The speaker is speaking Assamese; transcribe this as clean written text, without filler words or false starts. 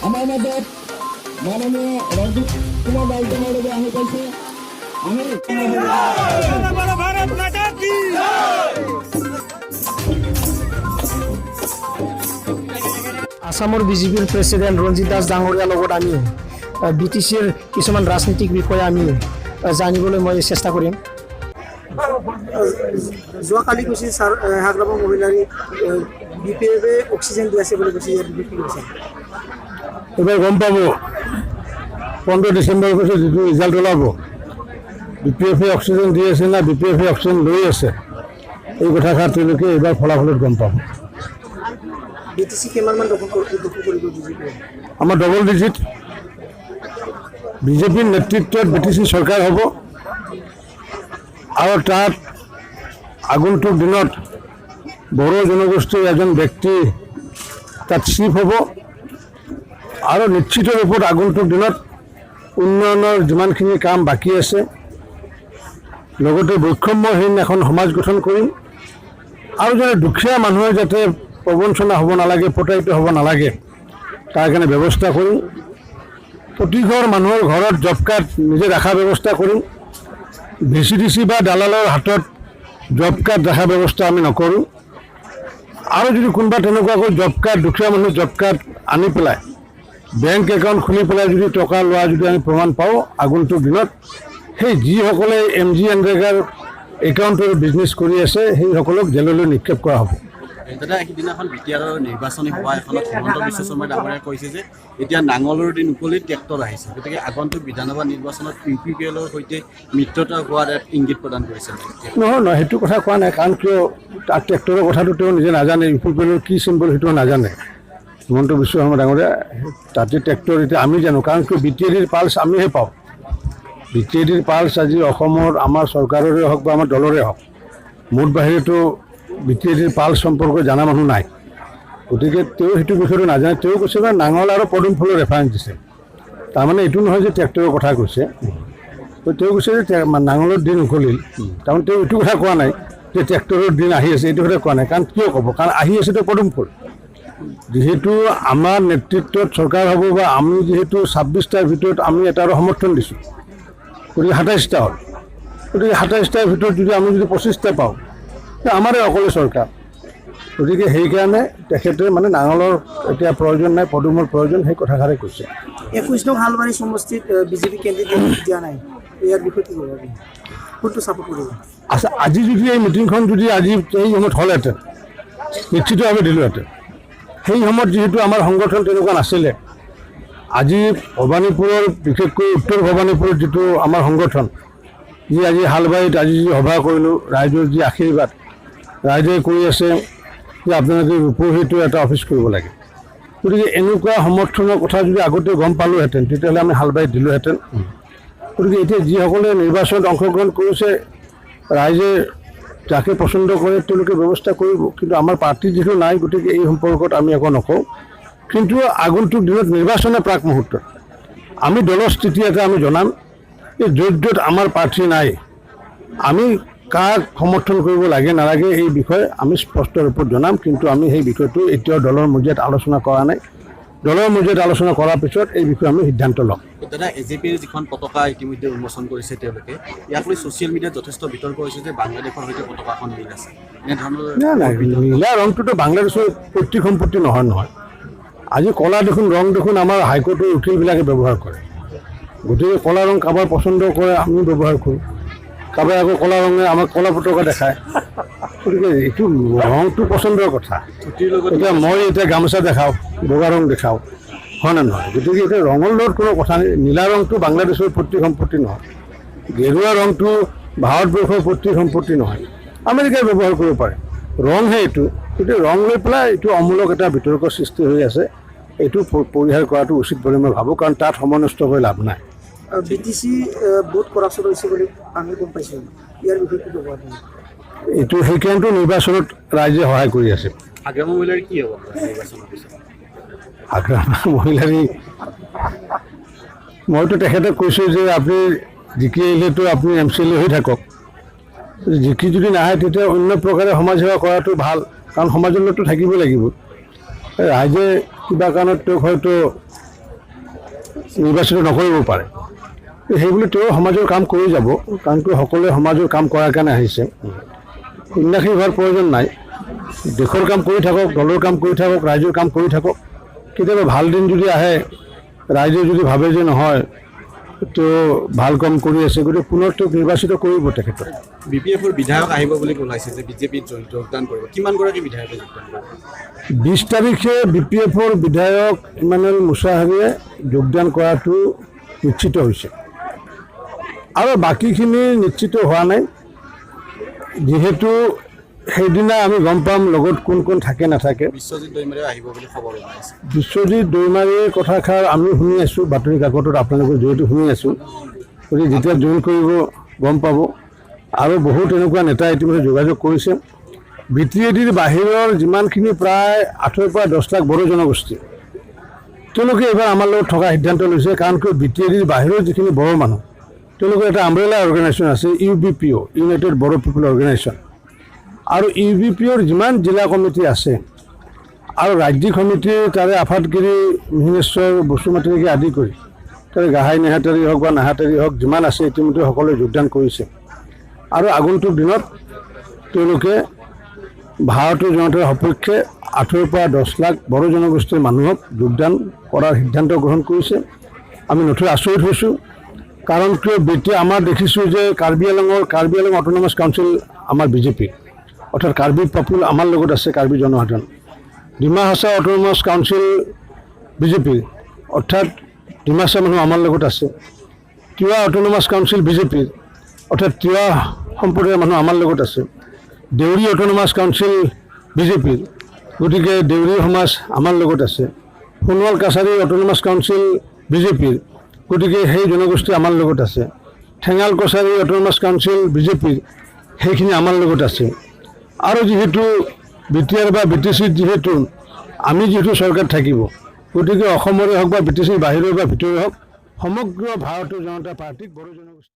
আমাৰ মাজত মাননীয় ৰঞ্জিত কুমাৰ ডালটেঙৰ আহি পাইছে। আমি আসামৰ বিজেপিৰ প্ৰেচিডেণ্ট ৰঞ্জিত দাস ডাঙৰীয়াৰ লগত আমি BTCৰ কিছুমান ৰাজনীতিক বিষয়ে আমি জানিবলৈ মই চেষ্টা কৰিম। যোৱাকালি কৈছে ছাৰ হাগ্ৰামৰ মহিলাৰ BPFে অক্সিজেন দি আছে বুলি কৈছে, ইয়াৰ বিষয়ে কি কৈছে? এবাৰ গম পাব 15 ডিচেম্বৰ পিছত যিটো ৰিজাল্ট ওলাব, BPFে অক্সিজেন দি আছে না BPFে অক্সিজেন লৈ আছে, এই কথাষাৰ তেওঁলোকে এইবাৰ ফলাফলত গম পাব। BTC কিমানমান দখল কৰিব বিজেপিয়ে? আমাৰ ডবল ডিজিট বিজেপিৰ নেতৃত্বত BTC চৰকাৰ হ'ব আৰু তাত আগন্তুক দিনত বড়ো জনগোষ্ঠীৰ এজন ব্যক্তি তাত চিফ হ'ব আৰু নিশ্চিত ৰূপত আগন্তুক দিনত উন্নয়নৰ যিমানখিনি কাম বাকী আছে, লগতে বৈষম্যহীন এখন সমাজ গঠন কৰিম আৰু যাতে দুখীয়া মানুহে যাতে প্ৰবঞ্চনা হ'ব নালাগে, প্ৰতাৰিত হ'ব নালাগে, তাৰ কাৰণে ব্যৱস্থা কৰিম। প্ৰতি ঘৰ মানুহৰ ঘৰত জব কাৰ্ড নিজে ৰখাৰ ব্যৱস্থা কৰিম। VCDC বা দালালৰ হাতত জব কাৰ্ড ৰখাৰ ব্যৱস্থা আমি নকৰোঁ। আৰু যদি কোনোবা তেনেকুৱাকৈ জব কাৰ্ড, দুখীয়া মানুহ জব কাৰ্ড আনি পেলাই বেংক একাউণ্ট খুলি পেলাই যদি টকা লোৱা যদি আমি প্ৰমাণ পাওঁ, আগন্তুক দিনত সেই যিসকলে MG এনৰেগাৰ একাউণ্টৰ বিজনেছ কৰি আছে সেইসকলক জেললৈ নিক্ষেপ কৰা হ'ব। দাদা, সিদিনাখন BTRৰ নিৰ্বাচনী সভা এখনত হিমন্ত বিশ্ব শৰ্মা ডাঙৰীয়াই কৈছে যে এতিয়া নাঙলৰ দিন উকলি ট্ৰেক্টৰ আহিছে, গতিকে আগন্তুক বিধানসভা নিৰ্বাচনত UPPLৰ সৈতে মিত্ৰতা হোৱাৰ এক ইংগিত প্ৰদান কৰিছে। নহয়, সেইটো কথা কোৱা নাই, কাৰণ কিয় তাত ট্ৰেক্টৰৰ কথাটো তেওঁ নিজে নাজানে, UPPLৰ কি চিম্বল সেইটো নাজানে হিমন্ত বিশ্ব শৰ্মা ডাঙৰীয়া। তাতে ট্ৰেক্টৰ এতিয়া আমি জানো, কাৰণ কিয় BTADৰ পাল্চ আমিহে পাওঁ। BTADৰ পাল্চ আজি অসমৰ আমাৰ চৰকাৰৰে হওক বা আমাৰ দলৰে হওক, মোৰ বাহিৰেতো BTADৰ পাল্চ সম্পৰ্কে জনা মানুহ নাই। গতিকে তেওঁ সেইটো বিষয়টো নাজানে। তেওঁ কৈছে যে নাঙল আৰু পদুম ফুলৰ ৰেফাৰেঞ্চ দিছে, তাৰমানে এইটো নহয় যে ট্ৰেক্টৰৰ কথা কৈছে। তেওঁ কৈছে যে নাঙলৰ দিন উকলিল, তাৰমানে তেওঁ এইটো কথা কোৱা নাই যে ট্ৰেক্টৰৰ দিন আহি আছে, এইটো কথা কোৱা নাই। কাৰণ কিয় ক'ব, কাৰণ আহি আছেতো পদুম ফুল। যিহেতু আমাৰ নেতৃত্বত চৰকাৰ হ'ব বা আমি যিহেতু 26টাৰ ভিতৰত আমি এটাৰো সমৰ্থন দিছোঁ, গতিকে 27টা হ'ল। গতিকে 27টাৰ ভিতৰত যদি আমি যদি 25টা পাওঁ, আমাৰে অকলে চৰকাৰ। গতিকে সেইকাৰণে তেখেতে মানে নাঙলৰ এতিয়া প্ৰয়োজন নাই, পদুমৰ প্ৰয়োজন, সেই কথাষাৰে কৈছে। 21 নং হালবাৰী সমষ্টিত বিজেপি কেণ্ডিডেট দিয়া নাই, ইয়াৰ বিষয়ে কি ক'ব? কোনটো ছাপোৰ্ট কৰিব? আচ্ছা, আজি যদি এই মিটিংখন যদি আজি এই সময়ত হ'লহেঁতেন, নিশ্চিতভাৱে দিলোহেঁতেন। সেই সময়ত যিহেতু আমাৰ সংগঠন তেনেকুৱা নাছিলে, আজি ভবানীপুৰৰ বিশেষকৈ উত্তৰ ভবানীপুৰৰ যিটো আমাৰ সংগঠন, যি আজি হালবাৰীত আজি যি সভা কৰিলোঁ, ৰাইজৰ যি আশীৰ্বাদ, ৰাইজে কৈ আছে যে আপোনালোকে ৰূপহীটো এটা অফিচ কৰিব লাগে। গতিকে এনেকুৱা সমৰ্থনৰ কথা যদি আগতে গম পালোহেঁতেন, তেতিয়াহ'লে আমি হালবাৰীত দিলোহেঁতেন। গতিকে এতিয়া যিসকলে নিৰ্বাচনত অংশগ্ৰহণ কৰিছে, ৰাইজে যাকে পচন্দ কৰে তেওঁলোকে ব্যৱস্থা কৰিব। কিন্তু আমাৰ পাৰ্টি যিটো নাই, গতিকে এই সম্পৰ্কত আমি একো নকওঁ। কিন্তু আগন্তুক দিনত নিৰ্বাচনৰ প্ৰাক মুহূৰ্তত আমি দলৰ স্থিতি এটা আমি জনাম। এই য'ত য'ত আমাৰ প্ৰাৰ্থী নাই, আমি কাক সমৰ্থন কৰিব লাগে নালাগে এই বিষয়ে আমি স্পষ্ট ৰূপত জনাম। কিন্তু আমি সেই বিষয়টো এতিয়াও দলৰ মজিয়াত আলোচনা কৰা নাই। দলৰ মজিয়াত আলোচনা কৰাৰ পিছত এই বিষয়ে আমি সিদ্ধান্ত ল'ম। দাদা, AJPৰ যিখন পতাকা ইতিমধ্যে উন্মোচন কৰিছে তেওঁলোকে, ইয়াক লৈ ছ'চিয়েল মিডিয়াত যথেষ্ট বিতৰ্ক হৈছে যে বাংলাদেশৰ সৈতে পতাকাখন মিল আছে, এনেধৰণৰ। নাই, নীলা ৰংটোতো বাংলাদেশৰ পৈতৃক সম্পত্তি নহয়। আজি ক'লা দেখোন ৰং দেখোন আমাৰ হাইকোৰ্টৰ উকিলবিলাকে ব্যৱহাৰ কৰে। গতিকে ক'লা ৰং কাৰোবাৰ পচন্দ কৰে, আমি ব্যৱহাৰ কৰোঁ। কাৰোবাৰ আকৌ ক'লা ৰঙে আমাক ক'লা পতাকা দেখায়। গতিকে এইটো ৰংটো পচন্দৰ কথা। এতিয়া মই এতিয়া গামোচা দেখাওঁ, বগা ৰং দেখাওঁ, হয় নে নহয়? গতিকে এতিয়া ৰঙৰ লগত কোনো কথা নাই। নীলা ৰংটো বাংলাদেশৰ পৈতৃক সম্পত্তি নহয়, গেৰুৱা ৰংটো ভাৰতবৰ্ষৰ পৈতৃক সম্পত্তি নহয়, আমেৰিকাই ব্যৱহাৰ কৰিব পাৰে। ৰংহে এইটো। গতিকে ৰং লৈ পেলাই এইটো অমূলক এটা বিতৰ্কৰ সৃষ্টি হৈ আছে। এইটো পৰিহাৰ কৰাটো উচিত বুলি মই ভাবোঁ, কাৰণ তাত সময় নষ্ট কৰি লাভ নাই। BTC বহুত কৰাপশ্যন হৈছে বুলি আমি গম পাইছোঁ, ইয়াৰ বিষয়ে কি ক'ব আপুনি? এইটো সেইকাৰণেতো নিৰ্বাচনত ৰাইজে সহায় কৰি আছে। হাগ্ৰামৰ মহিলাৰ কি হ'ব নিৰ্বাচনৰ পিছত? হাগ্ৰামৰ মহিলাৰ মইতো তেখেতক কৈছোঁ যে আপুনি জিকি আহিলেতো আপুনি MCLA হৈ থাকক, জিকি যদি নাহে তেতিয়া অন্য প্ৰকাৰে সমাজসেৱা কৰাটো ভাল, কাৰণ সমাজৰ লগতো থাকিব লাগিব। ৰাইজে কিবা কাৰণত তেওঁক হয়তো নিৰ্বাচিত নকৰিব পাৰে। সেইবুলি তেওঁ সমাজৰ কাম কৰি যাব, কাৰণ কিয় সকলোৱে সমাজৰ কাম কৰাৰ কাৰণে আহিছে। সন্যাসী হোৱাৰ প্ৰয়োজন নাই, দেশৰ কাম কৰি থাকক, দলৰ কাম কৰি থাকক, ৰাইজৰ কাম কৰি থাকক। কেতিয়াবা ভাল দিন যদি আহে, ৰাইজে যদি ভাবে যে নহয় তেওঁ ভাল কাম কৰি আছে, গতিকে পুনৰ তেওঁক নিৰ্বাচিত কৰিব তেখেতক। BPFৰ বিধায়ক আহিব বুলি ওলাইছে যে বিজেপিত যোগদান কৰিব, কিমানগৰাকী বিধায়কে যোগদান কৰিব? 20 তাৰিখে BPFৰ বিধায়ক ইমানুৱেল মুছাহাৰীয়ে যোগদান কৰাটো নিশ্চিত হৈছে, আৰু বাকীখিনি নিশ্চিত হোৱা নাই। যিহেতু সেইদিনা আমি গম পাম লগত কোন কোন থাকে নাথাকে। বিশ্বজিৎ দৈমাৰীও আহিব বুলি খবৰ ওলাইছে। বিশ্বজিৎ দৈমাৰীৰ কথাষাৰ আমি শুনি আছোঁ, বাতৰি কাকতত আপোনালোকৰ জৰিয়তে শুনি আছোঁ। গতিকে যেতিয়া জইন কৰিব গম পাব। আৰু বহুত এনেকুৱা নেতা ইতিমধ্যে যোগাযোগ কৰিছে। BTADৰ বাহিৰৰ যিমানখিনি প্ৰায় 8ৰ পৰা 10 লাখ বড়ো জনগোষ্ঠী, তেওঁলোকে এইবাৰ আমাৰ লগত থকা সিদ্ধান্ত লৈছে। কাৰণ কিয় BTADৰ বাহিৰৰ যিখিনি বড়ো মানুহ, তেওঁলোকৰ এটা আমব্ৰেলা অৰ্গেনাইজেশ্যন আছে, UBPO, ইউনাইটেড বড়ো পিপল অৰ্গেনাইজেশ্যন। আৰু UBPOৰ যিমান জিলা কমিটি আছে আৰু ৰাজ্যিক সমিতি, তাৰে আফাদগিৰি মিহিনেশ্বৰ বসুমতীকে আদি কৰি তাৰে গাহাই নেহাতাৰী হওক বা নাহাতাৰী হওক যিমান আছে ইতিমধ্যে সকলোৱে যোগদান কৰিছে। আৰু আগন্তুক দিনত তেওঁলোকে ভাৰতীয় জনতাৰ সপক্ষে 8ৰ পৰা 10 লাখ বড়ো জনগোষ্ঠীৰ মানুহক যোগদান কৰাৰ সিদ্ধান্ত গ্ৰহণ কৰিছে। আমি নথৈ আচৰিত হৈছোঁ, কাৰণ কিয় এতিয়া আমাৰ দেখিছোঁ যে কাৰ্বি আংলং অট'নমাছ কাউন্সিল আমাৰ BJP, অৰ্থাৎ কাৰ্বি পপুল আমাৰ লগত আছে, কাৰ্বি জনসাধাৰণ। Dima Hasao autonomous council BJP, অৰ্থাৎ ডিমাচা মানুহ আমাৰ লগত আছে। তিৱা অট'নমাছ কাউন্সিল BJP, অৰ্থাৎ তিৱা সম্প্ৰদায়ৰ মানুহ আমাৰ লগত আছে। দেউৰী অট'নমাছ কাউন্সিল BJP, গতিকে দেউৰী সমাজ আমাৰ লগত আছে। সোণোৱাল কাছাৰী অট'নমাছ কাউন্সিল BJP, গতিকে সেই জনগোষ্ঠী আমাৰ লগত আছে। ঠেঙাল কছাৰী অট'নমাছ কাউন্সিল BJP, সেইখিনি আমাৰ লগত আছে। আৰু যিহেতু BTR বা BTCত যিহেতু আমি যিহেতু চৰকাৰ থাকিব, গতিকে অসমৰে হওক বা BTCৰ বাহিৰৰ বা ভিতৰে হওক, সমগ্ৰ ভাৰতীয় জনতা পাৰ্টীক বড়ো জনগোষ্ঠী